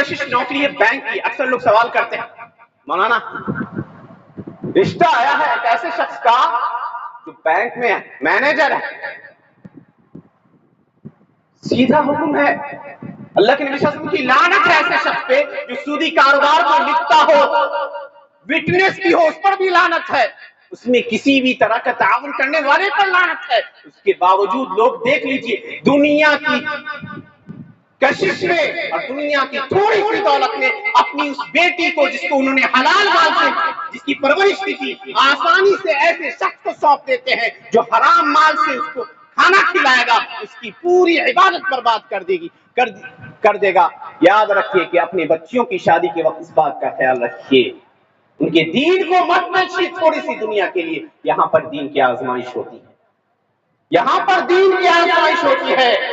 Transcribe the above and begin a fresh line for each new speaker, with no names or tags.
कशिश नौकरी है बैंक की। अक्सर लोग सवाल करते हैं, मौलाना रिश्ता आया है एक ऐसे शख्स का जो बैंक में है, मैनेजर है, सीधा हुक्म है, अल्लाह के नबी सल्लल्लाहु अलैहि वसल्लम की लानत है ऐसे शख्स पे जो सूदी कारोबार को लिखता हो, विटनेस भी हो, उस पर भी लानत है, उसमें किसी भी तरह का ताउन करने वाले पर लानत है। उसके बावजूद लोग देख लीजिए, दुनिया की कशिश में और दुनिया की थोड़ी सी दौलत में अपनी उस बेटी को, जिसको उन्होंने हलाल माल से, जिसकी परवरिश की थी, आसानी से ऐसे शख्स को सौंप देते हैं जो हराम माल से उसको खाना खिलाएगा, उसकी पूरी इबादत बर्बाद कर देगा। याद रखिए कि अपने बच्चियों की शादी के वक्त इस बात का ख्याल रखिए, उनके दीन को मत बेचिए थोड़ी सी दुनिया के लिए। यहां पर दीन की आजमाइश होती है, यहां पर दीन की आजमाइश होती है।